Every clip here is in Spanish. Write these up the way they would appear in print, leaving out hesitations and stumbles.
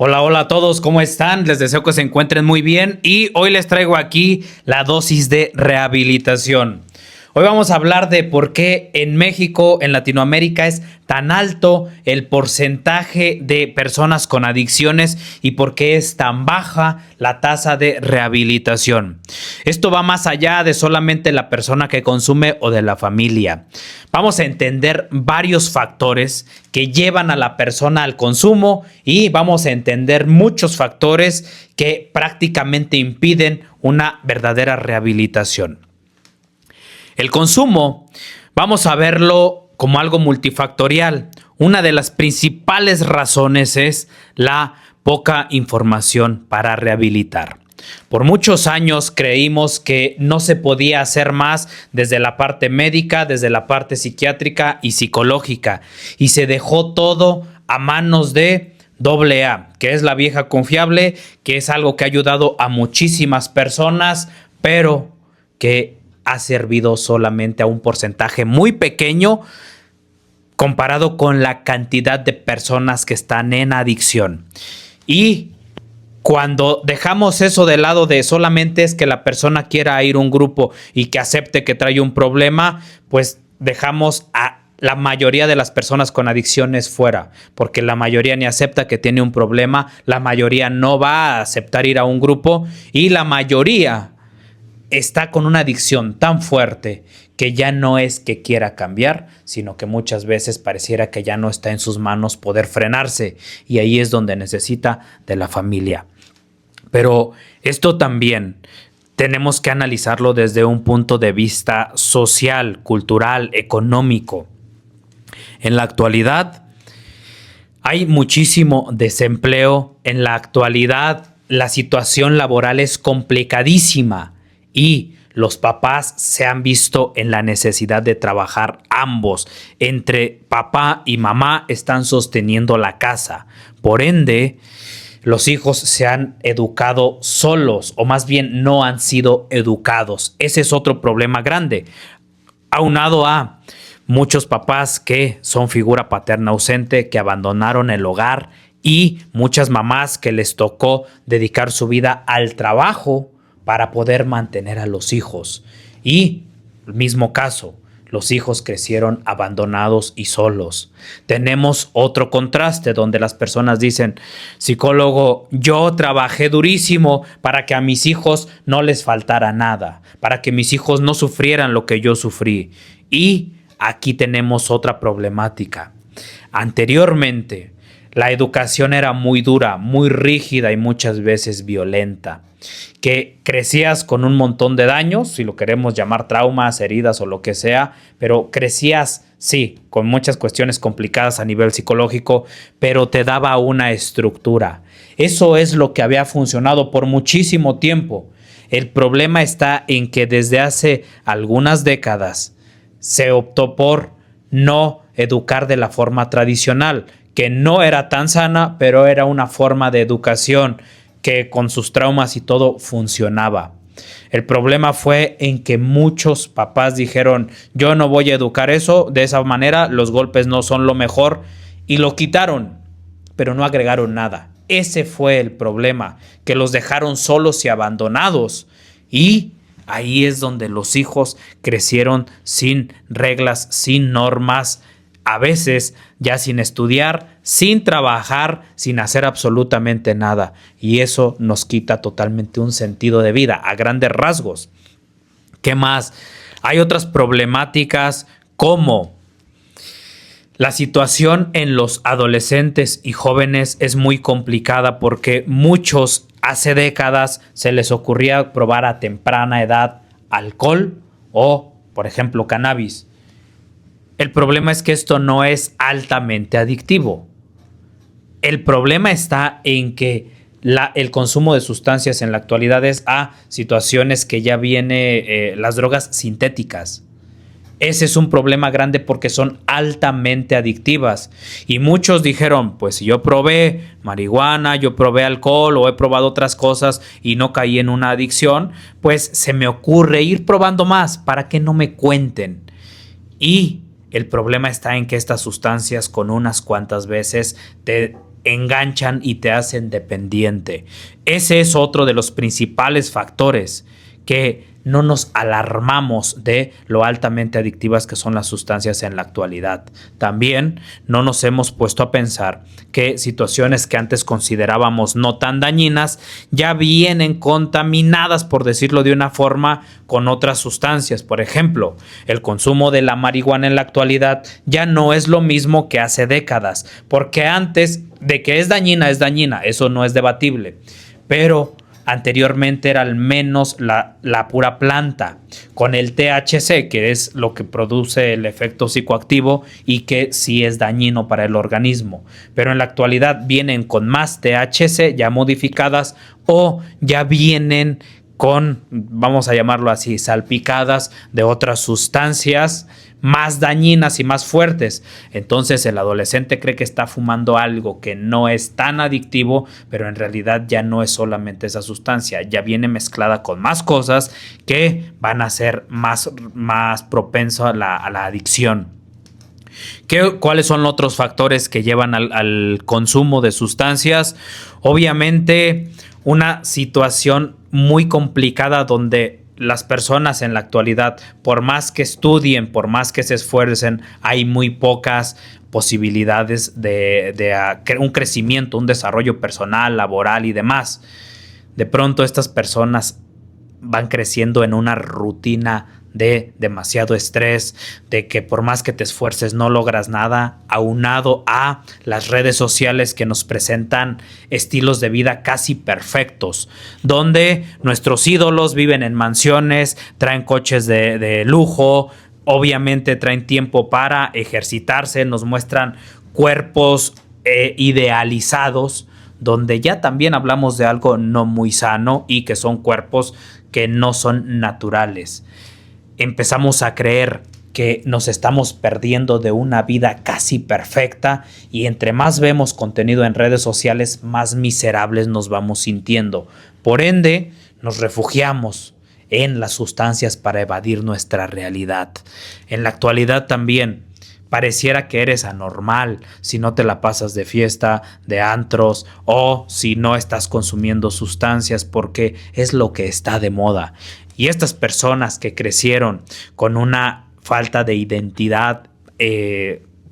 Hola, hola a todos, ¿cómo están? Les deseo que se encuentren muy bien y hoy les traigo aquí la dosis de rehabilitación. Hoy vamos a hablar de por qué en México, en Latinoamérica, es tan alto el porcentaje de personas con adicciones y por qué es tan baja la tasa de rehabilitación. Esto va más allá de solamente la persona que consume o de la familia. Vamos a entender varios factores que llevan a la persona al consumo y vamos a entender muchos factores que prácticamente impiden una verdadera rehabilitación. El consumo, vamos a verlo como algo multifactorial. Una de las principales razones es la poca información para rehabilitar. Por muchos años creímos que no se podía hacer más desde la parte médica, desde la parte psiquiátrica y psicológica, y se dejó todo a manos de AA, que es la vieja confiable, que es algo que ha ayudado a muchísimas personas, pero que ha servido solamente a un porcentaje muy pequeño comparado con la cantidad de personas que están en adicción. Y cuando dejamos eso de lado de solamente es que la persona quiera ir a un grupo y que acepte que trae un problema, pues dejamos a la mayoría de las personas con adicciones fuera, porque la mayoría ni acepta que tiene un problema, la mayoría no va a aceptar ir a un grupo y la mayoría está con una adicción tan fuerte que ya no es que quiera cambiar, sino que muchas veces pareciera que ya no está en sus manos poder frenarse y ahí es donde necesita de la familia. Pero esto también tenemos que analizarlo desde un punto de vista social, cultural, económico. En la actualidad hay muchísimo desempleo, en la actualidad la situación laboral es complicadísima. Y los papás se han visto en la necesidad de trabajar ambos. Entre papá y mamá están sosteniendo la casa. Por ende, los hijos se han educado solos o más bien no han sido educados. Ese es otro problema grande. Aunado a muchos papás que son figura paterna ausente, que abandonaron el hogar y muchas mamás que les tocó dedicar su vida al trabajo para poder mantener a los hijos. Y el mismo caso, los hijos crecieron abandonados y solos. Tenemos otro contraste donde las personas dicen, psicólogo, yo trabajé durísimo para que a mis hijos no les faltara nada, para que mis hijos no sufrieran lo que yo sufrí. Y aquí tenemos otra problemática. Anteriormente, la educación era muy dura, muy rígida y muchas veces violenta. Que crecías con un montón de daños, si lo queremos llamar traumas, heridas o lo que sea, pero crecías, sí, con muchas cuestiones complicadas a nivel psicológico, pero te daba una estructura. Eso es lo que había funcionado por muchísimo tiempo. El problema está en que desde hace algunas décadas se optó por no educar de la forma tradicional, que no era tan sana, pero era una forma de educación que con sus traumas y todo funcionaba. El problema fue en que muchos papás dijeron, yo no voy a educar eso de esa manera, los golpes no son lo mejor, y lo quitaron, pero no agregaron nada. Ese fue el problema, que los dejaron solos y abandonados, y ahí es donde los hijos crecieron sin reglas, sin normas, a veces ya sin estudiar, sin trabajar, sin hacer absolutamente nada. Y eso nos quita totalmente un sentido de vida, a grandes rasgos. ¿Qué más? Hay otras problemáticas como la situación en los adolescentes y jóvenes es muy complicada porque muchos hace décadas se les ocurría probar a temprana edad alcohol o, por ejemplo, cannabis. El problema es que esto no es altamente adictivo. El problema está en que el consumo de sustancias en la actualidad es a situaciones que ya viene las drogas sintéticas. Ese es un problema grande porque son altamente adictivas. Y muchos dijeron, pues si yo probé marihuana, yo probé alcohol o he probado otras cosas y no caí en una adicción, pues se me ocurre ir probando más para que no me cuenten. Y el problema está en que estas sustancias con unas cuantas veces te enganchan y te hacen dependiente. Ese es otro de los principales factores que no nos alarmamos de lo altamente adictivas que son las sustancias en la actualidad. También no nos hemos puesto a pensar que situaciones que antes considerábamos no tan dañinas ya vienen contaminadas, por decirlo de una forma, con otras sustancias. Por ejemplo, el consumo de la marihuana en la actualidad ya no es lo mismo que hace décadas, porque antes de que es dañina, eso no es debatible, pero anteriormente era al menos la pura planta, con el THC, que es lo que produce el efecto psicoactivo y que sí es dañino para el organismo. Pero en la actualidad vienen con más THC ya modificadas o ya vienen con, vamos a llamarlo así, salpicadas de otras sustancias más dañinas y más fuertes. Entonces el adolescente cree que está fumando algo que no es tan adictivo, pero en realidad ya no es solamente esa sustancia, ya viene mezclada con más cosas que van a ser más propenso a la adicción. ¿Cuáles son otros factores que llevan al consumo de sustancias? Obviamente, una situación muy complicada donde las personas en la actualidad, por más que estudien, por más que se esfuercen, hay muy pocas posibilidades de un crecimiento, un desarrollo personal, laboral y demás. De pronto estas personas van creciendo en una rutina de demasiado estrés, de que por más que te esfuerces no logras nada, aunado a las redes sociales que nos presentan estilos de vida casi perfectos, donde nuestros ídolos viven en mansiones, traen coches de lujo, obviamente traen tiempo para ejercitarse, nos muestran cuerpos idealizados, donde ya también hablamos de algo no muy sano y que son cuerpos que no son naturales. Empezamos a creer que nos estamos perdiendo de una vida casi perfecta y entre más vemos contenido en redes sociales, más miserables nos vamos sintiendo. Por ende, nos refugiamos en las sustancias para evadir nuestra realidad. En la actualidad también pareciera que eres anormal si no te la pasas de fiesta, de antros o si no estás consumiendo sustancias porque es lo que está de moda. Y estas personas que crecieron con una falta de identidad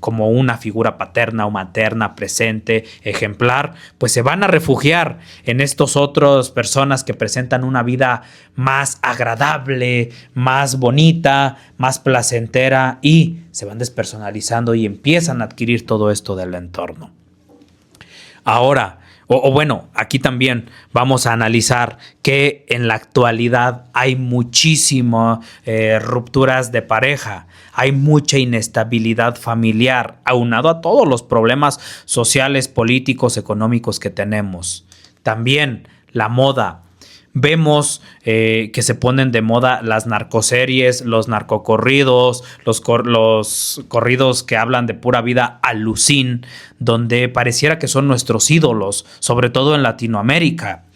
como una figura paterna o materna presente, ejemplar, pues se van a refugiar en estos otros personas que presentan una vida más agradable, más bonita, más placentera y se van despersonalizando y empiezan a adquirir todo esto del entorno. Ahora, bueno, aquí también vamos a analizar que en la actualidad hay muchísimas rupturas de pareja, hay mucha inestabilidad familiar, aunado a todos los problemas sociales, políticos, económicos que tenemos. También la moda. Vemos que se ponen de moda las narcoseries, los narcocorridos, los corridos que hablan de pura vida alucin, donde pareciera que son nuestros ídolos, sobre todo en Latinoamérica.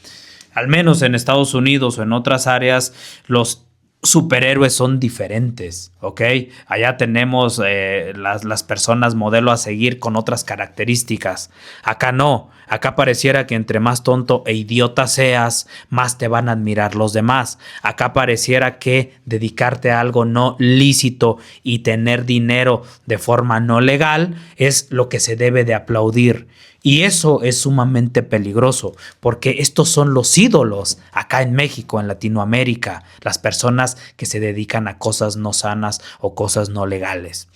Al menos en Estados Unidos o en otras áreas, los superhéroes son diferentes, ¿ok? Allá tenemos las personas modelo a seguir con otras características. Acá no. Acá pareciera que entre más tonto e idiota seas, más te van a admirar los demás. Acá pareciera que dedicarte a algo no lícito y tener dinero de forma no legal es lo que se debe de aplaudir. Y eso es sumamente peligroso porque estos son los ídolos acá en México, en Latinoamérica, las personas que se dedican a cosas no sanas o cosas no legales.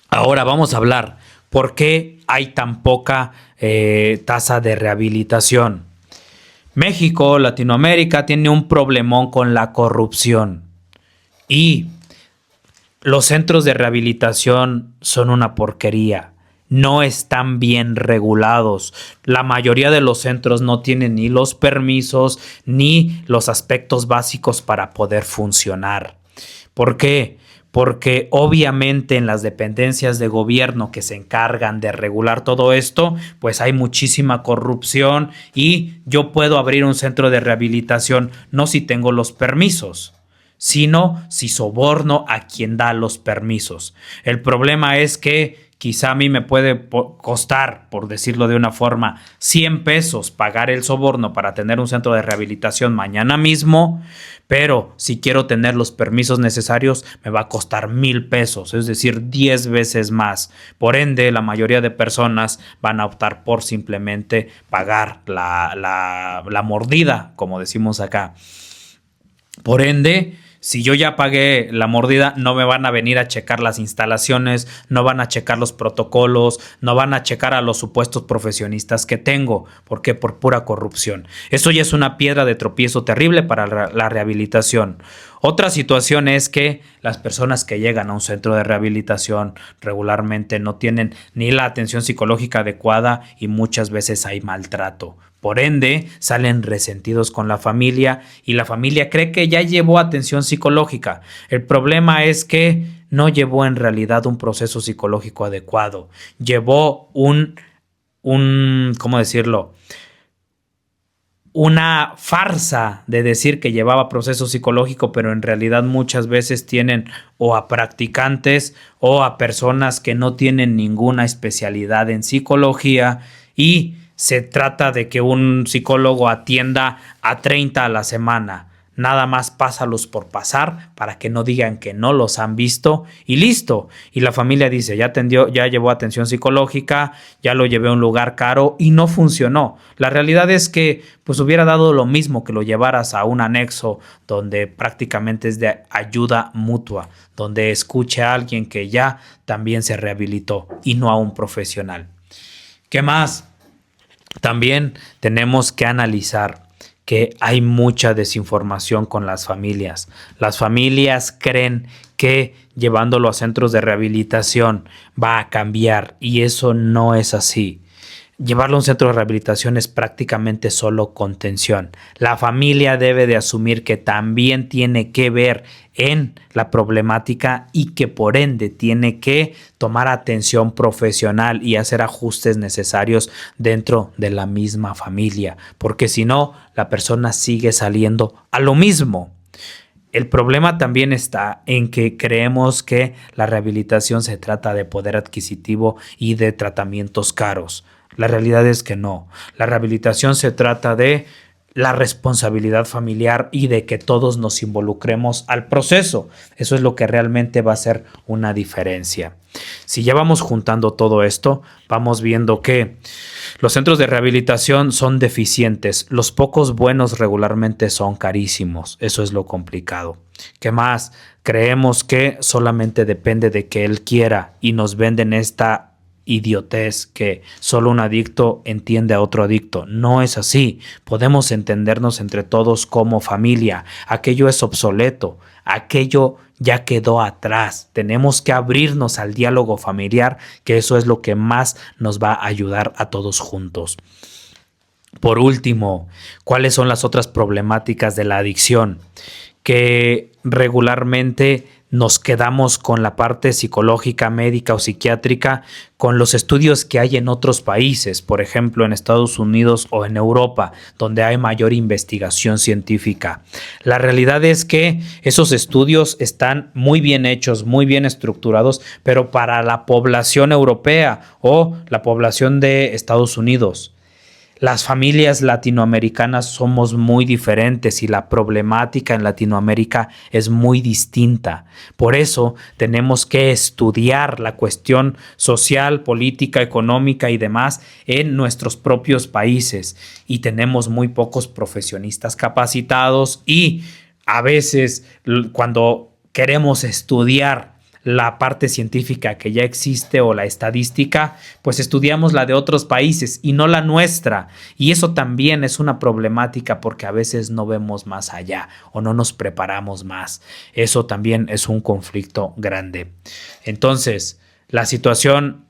Ahora vamos a hablar por qué hay tan poca tasa de rehabilitación. México, Latinoamérica, tiene un problemón con la corrupción y los centros de rehabilitación son una porquería. No están bien regulados. La mayoría de los centros no tienen ni los permisos ni los aspectos básicos para poder funcionar. ¿Por qué? Porque obviamente en las dependencias de gobierno que se encargan de regular todo esto, pues hay muchísima corrupción y yo puedo abrir un centro de rehabilitación no si tengo los permisos, sino si soborno a quien da los permisos. El problema es que quizá a mí me puede costar, por decirlo de una forma, 100 pesos pagar el soborno para tener un centro de rehabilitación mañana mismo, pero si quiero tener los permisos necesarios me va a costar 1,000 pesos, es decir, 10 veces más. Por ende, la mayoría de personas van a optar por simplemente pagar la mordida, como decimos acá. Por ende, si yo ya pagué la mordida, no me van a venir a checar las instalaciones, no van a checar los protocolos, no van a checar a los supuestos profesionistas que tengo. ¿Por qué? Por pura corrupción. Eso ya es una piedra de tropiezo terrible para la rehabilitación. Otra situación es que las personas que llegan a un centro de rehabilitación regularmente no tienen ni la atención psicológica adecuada y muchas veces hay maltrato. Por ende, salen resentidos con la familia y la familia cree que ya llevó atención psicológica. El problema es que no llevó en realidad un proceso psicológico adecuado. Llevó ¿cómo decirlo? Una farsa de decir que llevaba proceso psicológico, pero en realidad muchas veces tienen o a practicantes o a personas que no tienen ninguna especialidad en psicología y se trata de que un psicólogo atienda a 30 a la semana. Nada más pásalos por pasar para que no digan que no los han visto y listo. Y la familia dice, ya llevó atención psicológica, ya lo llevé a un lugar caro y no funcionó. La realidad es que pues hubiera dado lo mismo que lo llevaras a un anexo donde prácticamente es de ayuda mutua, donde escuche a alguien que ya también se rehabilitó y no a un profesional. ¿Qué más? También tenemos que analizar que hay mucha desinformación con las familias. Las familias creen que llevándolo a centros de rehabilitación va a cambiar y eso no es así. Llevarlo a un centro de rehabilitación es prácticamente solo contención. La familia debe de asumir que también tiene que ver en la problemática y que por ende tiene que tomar atención profesional y hacer ajustes necesarios dentro de la misma familia, porque si no, la persona sigue saliendo a lo mismo. El problema también está en que creemos que la rehabilitación se trata de poder adquisitivo y de tratamientos caros. La realidad es que no. La rehabilitación se trata de la responsabilidad familiar y de que todos nos involucremos al proceso. Eso es lo que realmente va a hacer una diferencia. Si ya vamos juntando todo esto, vamos viendo que los centros de rehabilitación son deficientes. Los pocos buenos regularmente son carísimos. Eso es lo complicado. ¿Qué más? Creemos que solamente depende de que él quiera y nos venden esta idiotez que solo un adicto entiende a otro adicto. No es así. Podemos entendernos entre todos como familia. Aquello es obsoleto. Aquello ya quedó atrás. Tenemos que abrirnos al diálogo familiar, que eso es lo que más nos va a ayudar a todos juntos. Por último, ¿cuáles son las otras problemáticas de la adicción? Que regularmente nos quedamos con la parte psicológica, médica o psiquiátrica, con los estudios que hay en otros países, por ejemplo en Estados Unidos o en Europa, donde hay mayor investigación científica. La realidad es que esos estudios están muy bien hechos, muy bien estructurados, pero para la población europea o la población de Estados Unidos. Las familias latinoamericanas somos muy diferentes y la problemática en Latinoamérica es muy distinta. Por eso tenemos que estudiar la cuestión social, política, económica y demás en nuestros propios países. Y tenemos muy pocos profesionistas capacitados y a veces cuando queremos estudiar la parte científica que ya existe o la estadística, pues estudiamos la de otros países y no la nuestra. Y eso también es una problemática porque a veces no vemos más allá o no nos preparamos más. Eso también es un conflicto grande. Entonces, la situación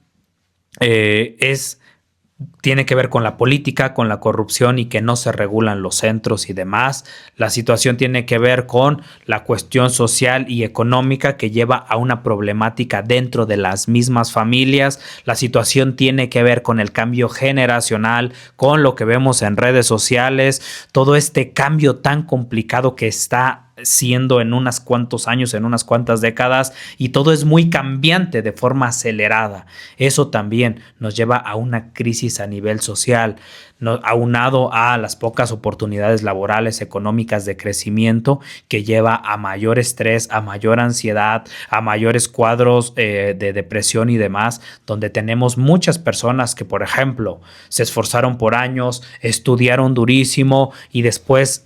tiene que ver con la política, con la corrupción y que no se regulan los centros y demás. La situación tiene que ver con la cuestión social y económica que lleva a una problemática dentro de las mismas familias. La situación tiene que ver con el cambio generacional, con lo que vemos en redes sociales, todo este cambio tan complicado que está siendo en unos cuantos años, en unas cuantas décadas, y todo es muy cambiante de forma acelerada. Eso también nos lleva a una crisis a nivel social, aunado a las pocas oportunidades laborales, económicas de crecimiento, que lleva a mayor estrés, a mayor ansiedad, a mayores cuadros de depresión y demás, donde tenemos muchas personas que, por ejemplo, se esforzaron por años, estudiaron durísimo y después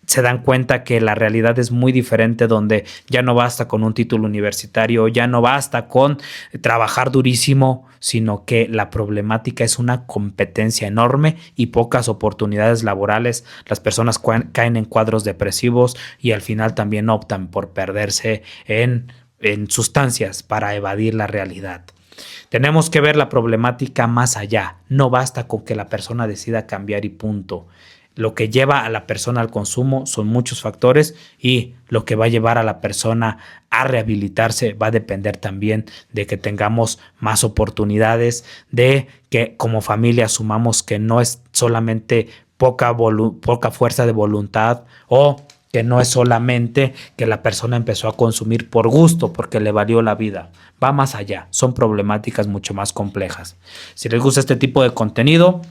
se dan cuenta que la realidad es muy diferente, donde ya no basta con un título universitario, ya no basta con trabajar durísimo, sino que la problemática es una competencia enorme y pocas oportunidades laborales. Las personas caen en cuadros depresivos y al final también optan por perderse en sustancias para evadir la realidad. Tenemos que ver la problemática más allá. No basta con que la persona decida cambiar y punto. Lo que lleva a la persona al consumo son muchos factores, y lo que va a llevar a la persona a rehabilitarse va a depender también de que tengamos más oportunidades, de que como familia asumamos que no es solamente poca fuerza de voluntad, o que no es solamente que la persona empezó a consumir por gusto, porque le valió la vida. Va más allá, son problemáticas mucho más complejas. Si les gusta este tipo de contenido,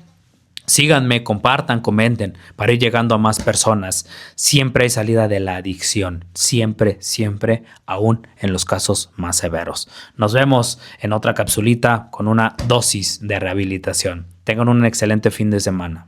síganme, compartan, comenten para ir llegando a más personas. Siempre hay salida de la adicción. Siempre, siempre, aún en los casos más severos. Nos vemos en otra capsulita con una dosis de rehabilitación. Tengan un excelente fin de semana.